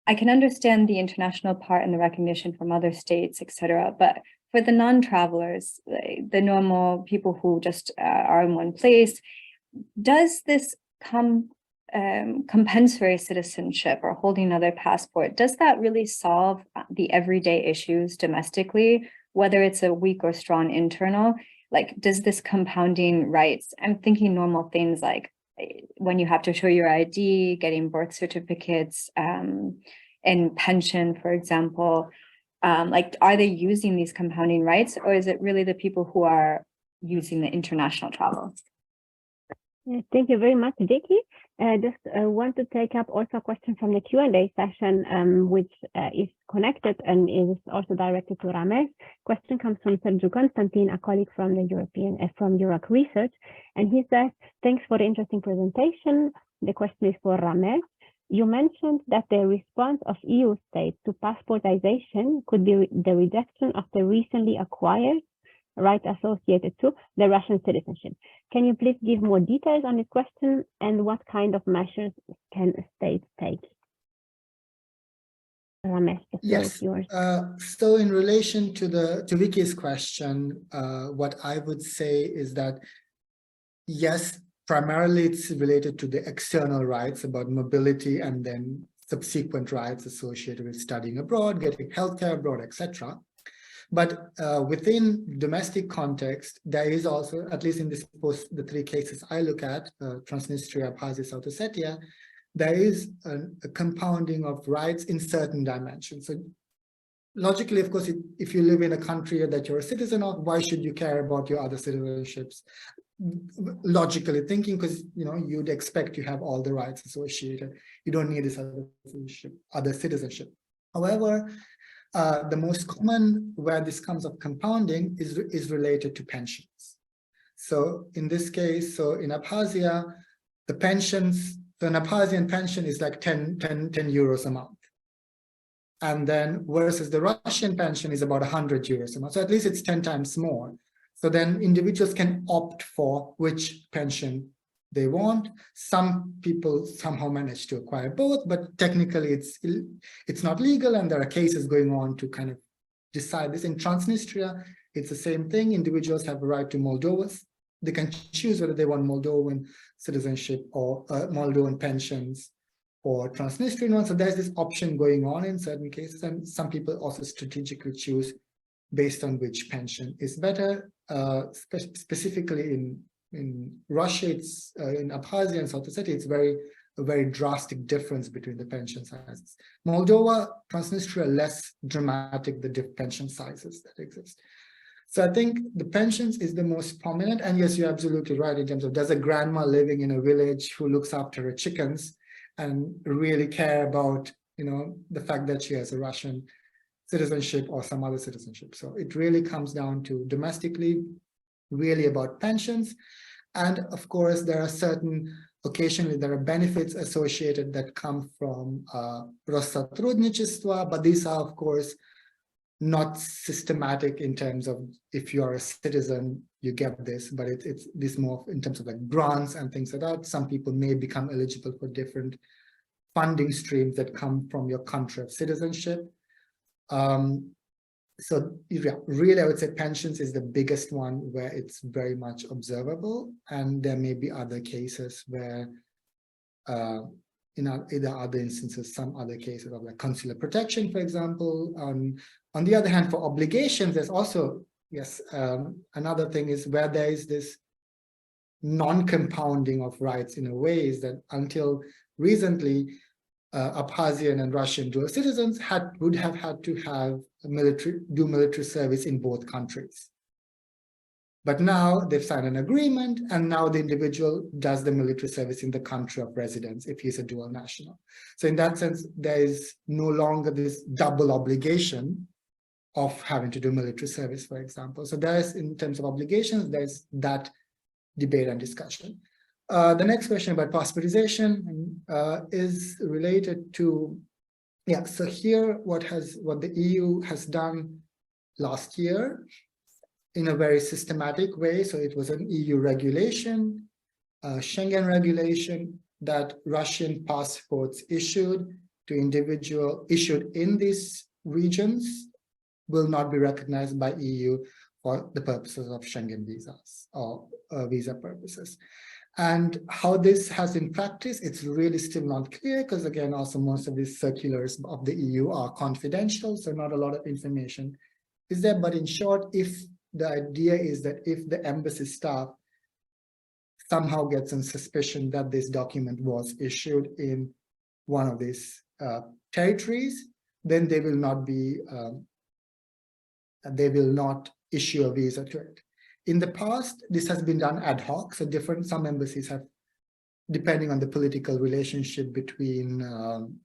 I can understand the international part and the recognition from other states, etc. But for the non-travelers, the normal people who just are in one place, does this compensatory citizenship or holding another passport, does that really solve the everyday issues domestically, whether it's a weak or strong internal? Like, does this compounding rights, I'm thinking normal things like when you have to show your ID, getting birth certificates, and pension, for example, like, are they using these compounding rights, or is it really the people who are using the international travel? Thank you very much, Vicky. Just want to take up also a question from the Q&A session, which is connected and is also directed to Ramesh. Question comes from Sergiu Constantin, a colleague from the from Euroc Research, and he says, "Thanks for the interesting presentation. The question is for Ramesh. You mentioned that the response of EU states to passportization could be the rejection of the recently acquired right associated to the Russian citizenship. Can you please give more details on this question, and what kind of measures can states take?" Ramesh, the floor is yours. So in relation to Vicky's question, what I would say is that yes, primarily it's related to the external rights about mobility and then subsequent rights associated with studying abroad, getting healthcare abroad, etc. But within domestic context, there is also, at least in the three cases I look at, Transnistria, Abkhazia, South Ossetia, there is a compounding of rights in certain dimensions. So logically, of course, if you live in a country that you're a citizen of, why should you care about your other citizenships? Logically thinking, because you'd expect you have all the rights associated. You don't need this other citizenship. However, the most common where this comes of compounding is related to pensions. So in this case, in Abkhazia, the pensions, an Abkhazian pension is like 10 euros a month. And then versus the Russian pension is about 100 euros a month. So at least it's 10 times more. So then individuals can opt for which pension they want. Some people somehow manage to acquire both, but technically it's not legal, and there are cases going on to kind of decide this. In Transnistria, it's the same thing. Individuals have a right to Moldova. They can choose whether they want Moldovan citizenship or Moldovan pensions or Transnistrian ones. So there's this option going on in certain cases, and some people also strategically choose based on which pension is better. Specifically in Russia, it's in Abkhazia and South Ossetia, it's a very drastic difference between the pension sizes. Moldova, Transnistria, less dramatic, the pension sizes that exist. So I think the pensions is the most prominent. And yes, you're absolutely right in terms of, there's a grandma living in a village who looks after her chickens and really care about, the fact that she has a Russian citizenship or some other citizenship. So it really comes down to domestically, really about pensions. And of course, there are occasionally there are benefits associated that come from Россотрудничество, but these are, of course, not systematic in terms of if you are a citizen, you get this, but it's this more in terms of like grants and things like that. Some people may become eligible for different funding streams that come from your country of citizenship. So yeah, really, I would say pensions is the biggest one where it's very much observable, and there may be other cases where, in either other instances, some other cases of like consular protection, for example. On the other hand, for obligations, there's also, yes, another thing is where there is this non-compounding of rights in a way is that until recently, Abkhazian and Russian dual citizens would have had to have do military service in both countries. But now they've signed an agreement, and now the individual does the military service in the country of residence if he's a dual national. So in that sense, there is no longer this double obligation of having to do military service, for example. So there's, in terms of obligations, there's that debate and discussion. The next question about passportization is related to, so here what the EU has done last year in a very systematic way. So it was an EU regulation, Schengen regulation, that Russian passports issued to individual issued in these regions will not be recognized by EU for the purposes of Schengen visas or visa purposes. And how this has in practice, it's really still not clear because again, also most of these circulars of the EU are confidential, so not a lot of information is there. But in short, if the idea is that if the embassy staff somehow gets some suspicion that this document was issued in one of these territories, then they will not issue a visa to it. In the past, this has been done ad hoc, so some embassies have, depending on the political relationship between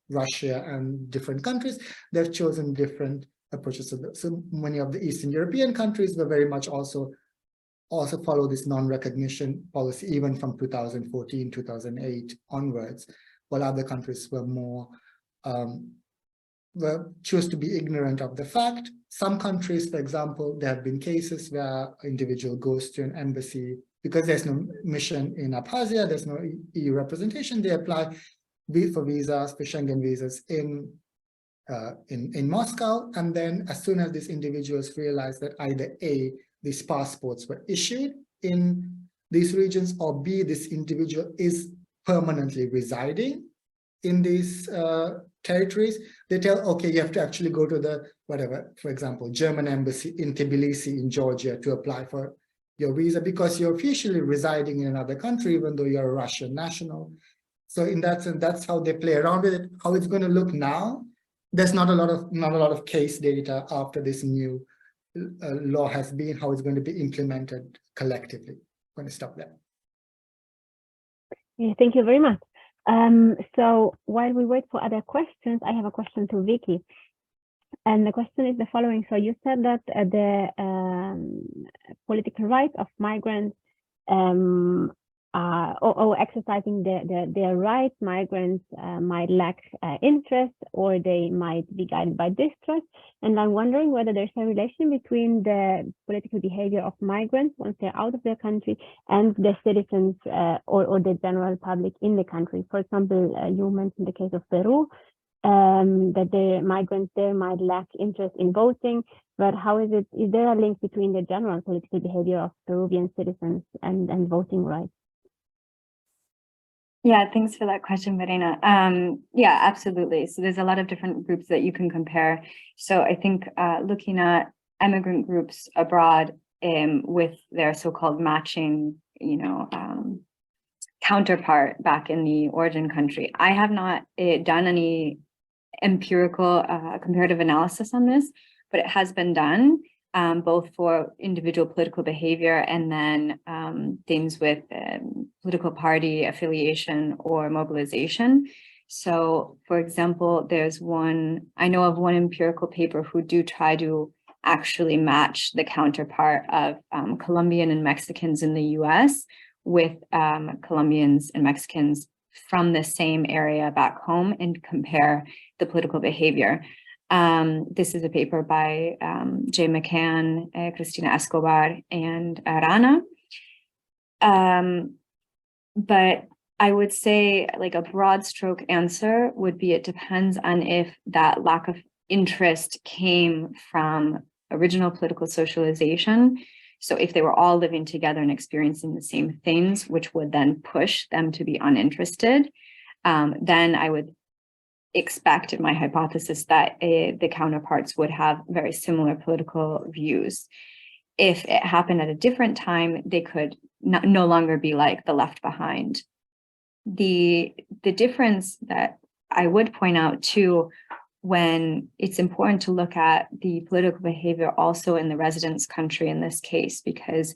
Russia and different countries, they've chosen different approaches. So many of the Eastern European countries were very much also follow this non-recognition policy, even from 2014, 2008 onwards, while other countries were more choose to be ignorant of the fact. Some countries, for example, there have been cases where an individual goes to an embassy because there's no mission in Abkhazia, there's no EU representation, they apply for visas, for Schengen visas in Moscow, and then as soon as these individuals realize that either A, these passports were issued in these regions, or B, this individual is permanently residing in these territories, they tell, okay, you have to actually go to the, whatever, for example, German embassy in Tbilisi in Georgia to apply for your visa because you're officially residing in another country, even though you're a Russian national. So in that sense, that's how they play around with it. How it's going to look now, there's not a lot of case data after this new law has been, how it's going to be implemented collectively. I'm going to stop there. Yeah, thank you very much. So while we wait for other questions, I have a question to Vicky. And the question is the following. So you said that the political rights of migrants or exercising their rights, migrants might lack interest, or they might be guided by distrust. And I'm wondering whether there's a relation between the political behavior of migrants once they're out of their country and the citizens or the general public in the country. For example, you mentioned the case of Peru, that the migrants there might lack interest in voting, but how is there a link between the general political behavior of Peruvian citizens and voting rights? Yeah, thanks for that question, Verena. Yeah, absolutely. So there's a lot of different groups that you can compare. So I think looking at immigrant groups abroad with their so-called matching, counterpart back in the origin country. I have not done any empirical comparative analysis on this, but it has been done both for individual political behavior and then things with political party affiliation or mobilization. So, for example, I know of one empirical paper who do try to actually match the counterpart of Colombian and Mexicans in the US with Colombians and Mexicans from the same area back home and compare the political behavior. This is a paper by Jay McCann, Cristina Escobar, and Rana. But I would say like a broad stroke answer would be it depends on if that lack of interest came from original political socialization. So if they were all living together and experiencing the same things, which would then push them to be uninterested, then I would expect in my hypothesis that the counterparts would have very similar political views. If it happened at a different time, they could no longer be like the left behind. The difference that I would point out too, when it's important to look at the political behavior also in the residence country in this case, because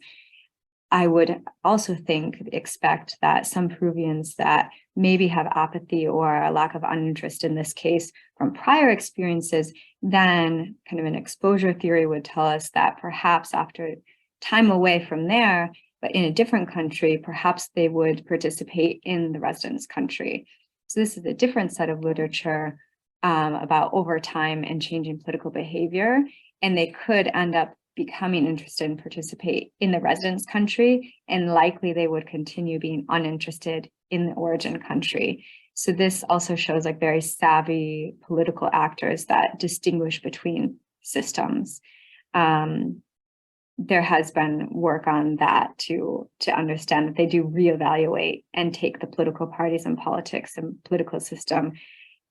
I would also expect that some Peruvians that maybe have apathy or a lack of uninterest in this case from prior experiences, then kind of an exposure theory would tell us that perhaps after time away from there, but in a different country, perhaps they would participate in the residence country. So this is a different set of literature about over time and changing political behavior, and they could end up becoming interested and participate in the residence country, and likely they would continue being uninterested in the origin country. So this also shows like very savvy political actors that distinguish between systems. There has been work on that to understand that they do reevaluate and take the political parties and politics and political system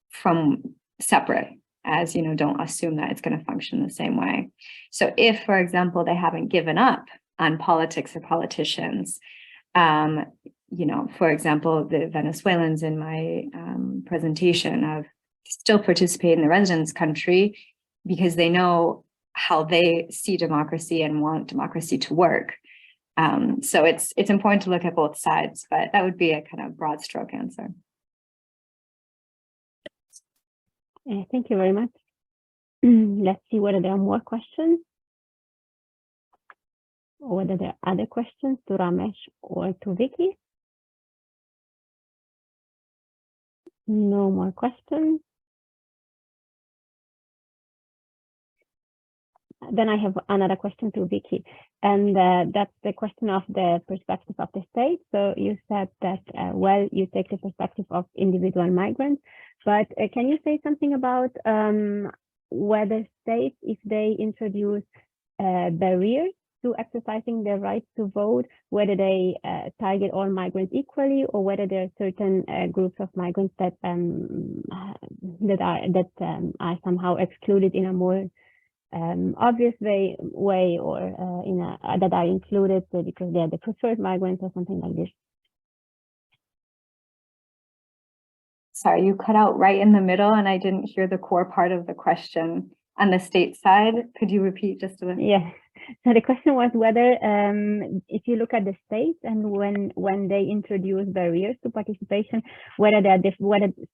from separate, as don't assume that it's going to function the same way. So if, for example, they haven't given up on politics or politicians, for example, the Venezuelans in my presentation of still participate in the residence country because they know how they see democracy and want democracy to work. So it's important to look at both sides, but that would be a kind of broad stroke answer. Thank you very much. Let's see whether there are more questions, or whether there are other questions to Ramesh or to Vicky. No more questions. Then I have another question to Vicky, and that's the question of the perspective of the state. So you said that, well, you take the perspective of individual migrants, but can you say something about whether states, if they introduce barriers to exercising their right to vote, whether they target all migrants equally, or whether there are certain groups of migrants that are somehow excluded in a more obvious way, or that are included because they are the preferred migrants or something like this. Sorry, you cut out right in the middle and I didn't hear the core part of the question. On the state side, could you repeat just a little? Yeah, so the question was whether if you look at the states and when they introduce barriers to participation, whether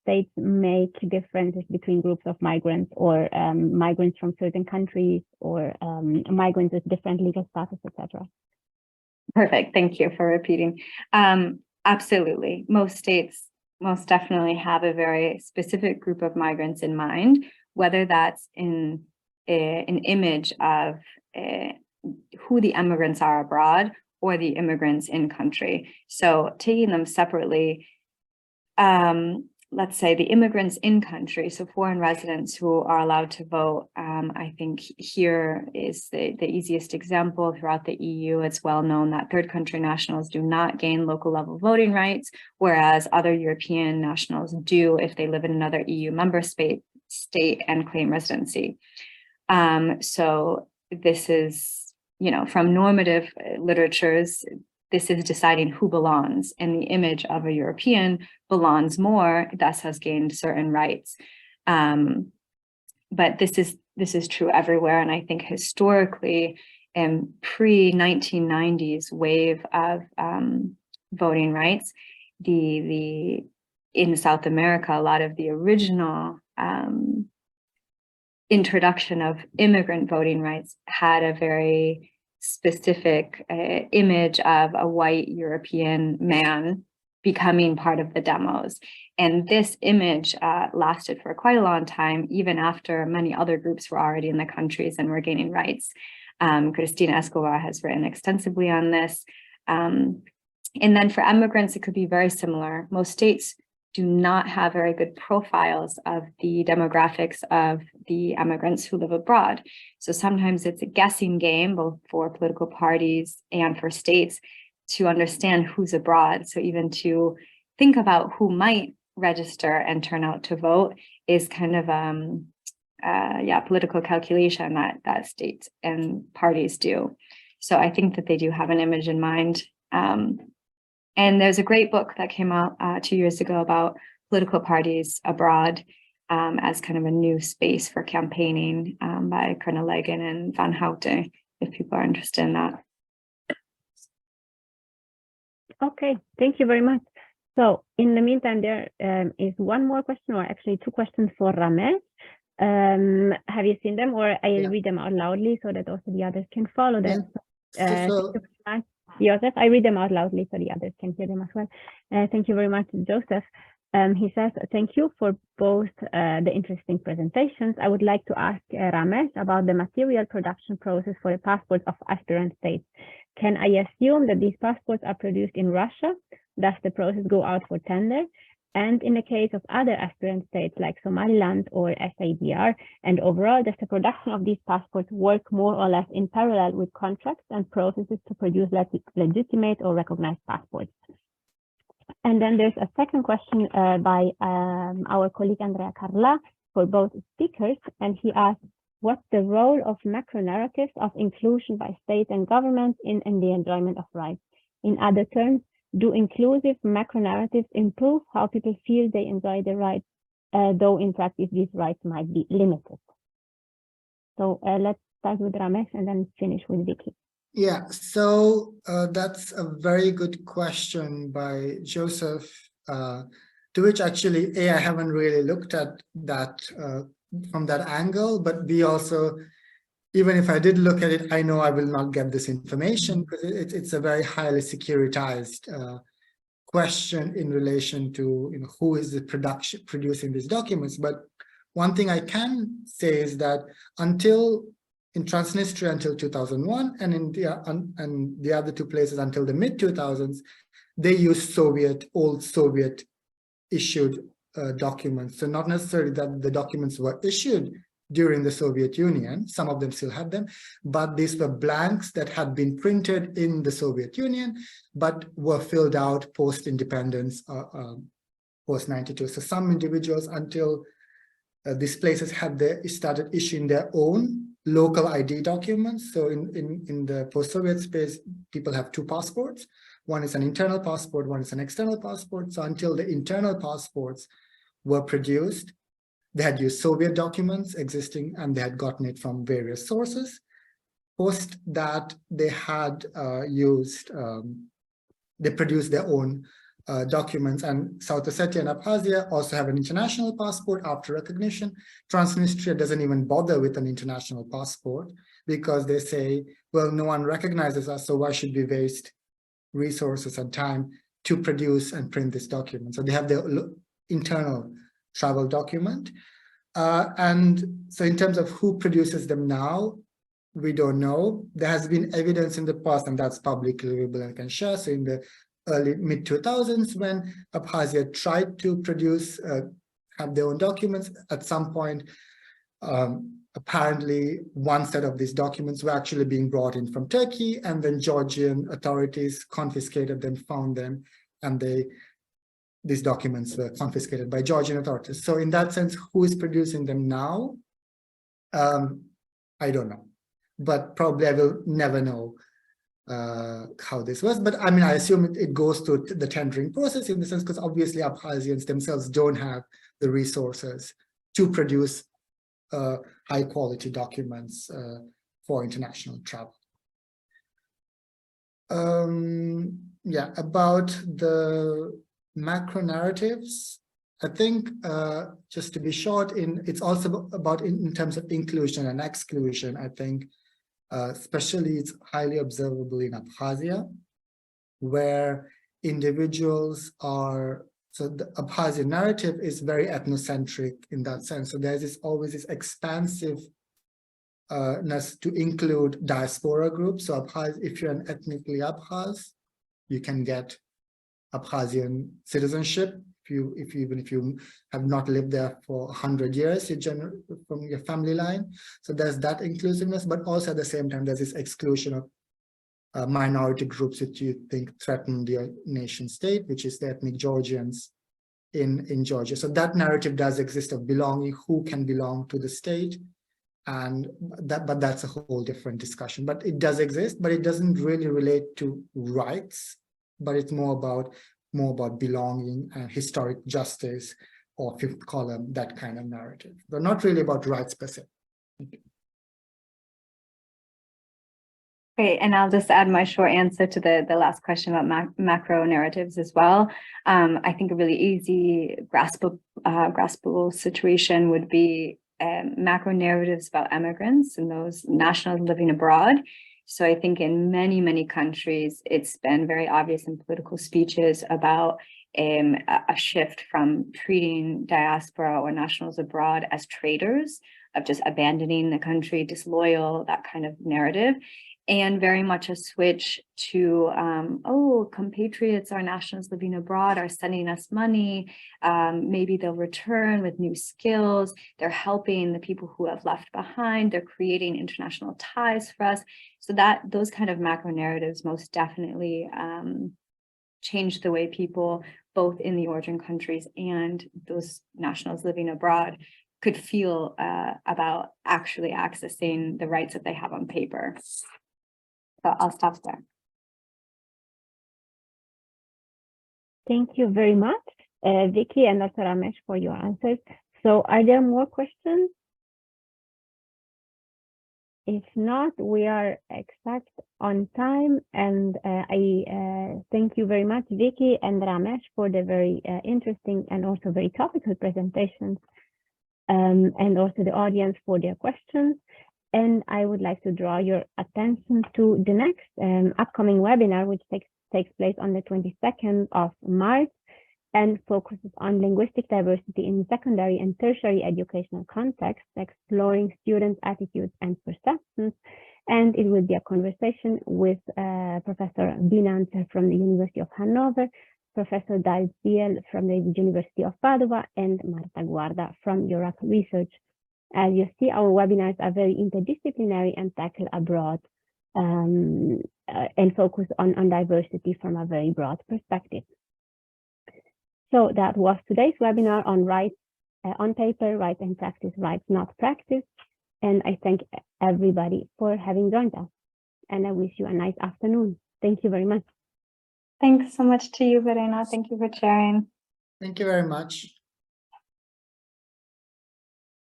states make differences between groups of migrants, or migrants from certain countries, or migrants with different legal status, etc. Perfect, thank you for repeating. Absolutely, most states most definitely have a very specific group of migrants in mind, whether that's in an image of who the immigrants are abroad or the immigrants in country. So taking them separately, let's say the immigrants in country, so foreign residents who are allowed to vote, I think here is the easiest example. Throughout the EU, it's well known that third country nationals do not gain local level voting rights, whereas other European nationals do if they live in another EU member state and claim residency. So this is, from normative literatures, this is deciding who belongs, and the image of a European belongs more, thus has gained certain rights. But this is true everywhere, and I think historically, pre-1990s wave of voting rights, in South America, a lot of the original introduction of immigrant voting rights had a very specific image of a white European man becoming part of the demos. And this image lasted for quite a long time, even after many other groups were already in the countries and were gaining rights. Cristina Escobar has written extensively on this. And then for immigrants, it could be very similar. Most states do not have very good profiles of the demographics of the immigrants who live abroad. So sometimes it's a guessing game, both for political parties and for states, to understand who's abroad. So even to think about who might register and turn out to vote is kind of political calculation that states and parties do. So I think that they do have an image in mind. And there's a great book that came out 2 years ago about political parties abroad as kind of a new space for campaigning by Kernelegen and Van Houten, if people are interested in that. Okay, thank you very much. So in the meantime, there is one more question, or actually two questions for Ramesh. Have you seen them, or I'll read them out loudly so that also the others can follow them? Joseph, I read them out loudly so the others can hear them as well. Thank you very much, Joseph. He says, thank you for both the interesting presentations. I would like to ask Ramesh about the material production process for the passports of aspirant states. Can I assume that these passports are produced in Russia? Does the process go out for tender? and in the case of other aspirant states like Somaliland or SADR. And overall, does the production of these passports work more or less in parallel with contracts and processes to produce legitimate or recognized passports? And then there's a second question by our colleague Andrea Carla for both speakers, and he asked, what's the role of macro narratives of inclusion by state and government in the enjoyment of rights? In other terms, do inclusive macro narratives improve how people feel they enjoy the rights, though in practice these rights might be limited? So let's start with Ramesh and then finish with Vicky. Yeah, so that's a very good question by Joseph, to which actually, I haven't really looked at that from that angle, but B also, even if I did look at it, I know I will not get this information because it's a very highly securitized question in relation to who is the producing these documents. But one thing I can say is that in Transnistria until 2001 and in the other two places until the mid-2000s, they used old Soviet issued documents. So not necessarily that the documents were issued during the Soviet Union, some of them still had them, but these were blanks that had been printed in the Soviet Union, but were filled out post-independence, post-92. So some individuals until these places started issuing their own local ID documents. So in the post-Soviet space, people have two passports. One is an internal passport, one is an external passport. So until the internal passports were produced, they had used Soviet documents existing and they had gotten it from various sources. Post that, they had they produced their own documents, and South Ossetia and Abkhazia also have an international passport after recognition. Transnistria doesn't even bother with an international passport because they say, well, no one recognizes us, so why should we waste resources and time to produce and print this document? So they have their internal travel document. And so in terms of who produces them now, we don't know. There has been evidence in the past, and that's publicly available and can share. So in the early mid-2000s, when Abkhazia tried to produce, have their own documents, at some point, apparently one set of these documents were actually being brought in from Turkey, and then Georgian authorities confiscated them, found them, and these documents were confiscated by Georgian authorities. So in that sense, who is producing them now? I don't know, but probably I will never know how this was. But I mean, I assume it goes through the tendering process in the sense, because obviously Abkhazians themselves don't have the resources to produce high quality documents for international travel. Yeah, about the macro narratives, I think just to be short, it's also about in terms of inclusion and exclusion. I think especially it's highly observable in Abkhazia, where individuals are, so the Abkhazian narrative is very ethnocentric in that sense. So there's always this expansiveness to include diaspora groups. So if you're an ethnically Abkhaz, you can get Abkhazian citizenship. Even if you have not lived there for 100 years, from your family line. So there's that inclusiveness, but also at the same time, there's this exclusion of minority groups that you think threaten the nation state, which is the ethnic Georgians in Georgia. So that narrative does exist of belonging, who can belong to the state, but that's a whole different discussion. But it does exist, but it doesn't really relate to rights, but it's more about belonging and historic justice or fifth column, that kind of narrative. But not really about rights per se. Great, and I'll just add my short answer to the last question about macro narratives as well. I think a really easy, graspable situation would be macro narratives about immigrants and those nationals living abroad. So I think in many, many countries, it's been very obvious in political speeches about a shift from treating diaspora or nationals abroad as traitors, of just abandoning the country, disloyal, that kind of narrative. and very much a switch to, oh, compatriots, our nationals living abroad are sending us money. Maybe they'll return with new skills. They're helping the people who have left behind. They're creating international ties for us. So that those kind of macro narratives most definitely change the way people, both in the origin countries and those nationals living abroad, could feel about actually accessing the rights that they have on paper. So I'll stop there. Thank you very much, Vicky and Dr. Ramesh, for your answers. So are there more questions? If not, we are exact on time, and I thank you very much, Vicky and Ramesh, for the very interesting and also very topical presentations, and also the audience for their questions. And I would like to draw your attention to the next upcoming webinar, which takes place on the 22nd of March and focuses on linguistic diversity in secondary and tertiary educational contexts, exploring students' attitudes and perceptions. And it will be a conversation with Professor Binant from the University of Hanover, Professor Dalziel from the University of Padua, and Marta Guarda from Europe Research. As you see, our webinars are very interdisciplinary and tackle a broad and focus on diversity from a very broad perspective. So that was today's webinar on rights on paper, right and practice, rights not practice. And I thank everybody for having joined us. And I wish you a nice afternoon. Thank you very much. Thanks so much to you, Verena. Thank you for sharing. Thank you very much.